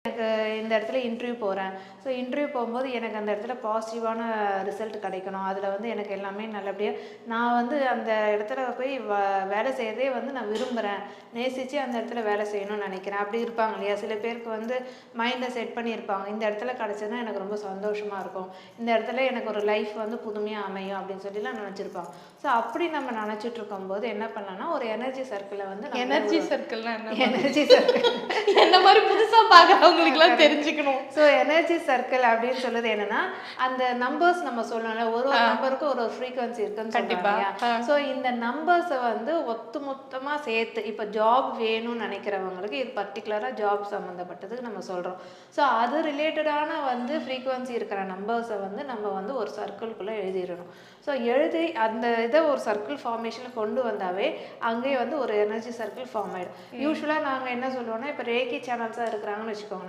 எனக்கு இந்த இடத்துல இன்டர்வியூ போகிறேன். ஸோ இன்டர்வியூ போகும்போது எனக்கு அந்த இடத்துல பாசிட்டிவான ரிசல்ட் கிடைக்கணும். அதில் வந்து எனக்கு எல்லாமே நல்லபடியாக நான் வந்து அந்த இடத்துல போய் வேலை செய்கிறதே வந்து நான் விரும்புகிறேன், நேசித்து அந்த இடத்துல வேலை செய்யணும்னு நினைக்கிறேன். அப்படி இருப்பாங்க இல்லையா? சில பேருக்கு வந்து மைண்டை செட் பண்ணியிருப்பாங்க, இந்த இடத்துல கிடச்சதுன்னா எனக்கு ரொம்ப சந்தோஷமாக இருக்கும், இந்த இடத்துல எனக்கு ஒரு லைஃப் வந்து புதுமையாக அமையும் அப்படின்னு சொல்லிலாம் நினச்சிருப்பாங்க. ஸோ அப்படி நம்ம நினச்சிட்டு இருக்கும்போது என்ன பண்ணலாம்னா, ஒரு எனர்ஜி சர்க்கிளை வந்து எனர்ஜி சர்க்கிள்னா என்ன? எனர்ஜி சர்க்கிள் என்ன மாதிரி புதுசா பார்க்குறவங்களுக்குலாம் தெரிஞ்சுக்கணும். ஸோ எனர்ஜி சர்க்கிள் அப்படின்னு சொல்லுது என்னன்னா, அந்த நம்பர்ஸ் நம்ம சொல்லணும்ல, ஒரு ஒரு நம்பருக்கும் ஒரு ஒரு ஃப்ரீக்வன்சி இருக்குன்னு சொல்லுவாங்க. ஸோ இந்த நம்பர்ஸை வந்து மொத்தமாக சேர்த்து, இப்போ ஜாப் வேணும்னு நினைக்கிறவங்களுக்கு இது பர்டிகுலராக ஜாப் சம்மந்தப்பட்டதுக்கு நம்ம சொல்கிறோம். ஸோ அது ரிலேட்டடான வந்து ஃப்ரீக்வன்சி இருக்கிற நம்பர்ஸை வந்து நம்ம வந்து ஒரு சர்க்கிள்குள்ளே எழுதிடணும். ஸோ எழுதி அந்த இதை ஒரு சர்க்கிள் ஃபார்மேஷனில் கொண்டு வந்தாவே அங்கேயே வந்து ஒரு எனர்ஜி சர்க்கிள் ஃபார்ம் ஆகிடும். யூஸ்வலாக நாங்கள் என்ன சொல்லுவோம்னா, இப்போ ரேக்கி சேனல்ஸாக இருக்கிறாங்கன்னு வச்சுக்கோங்களேன்,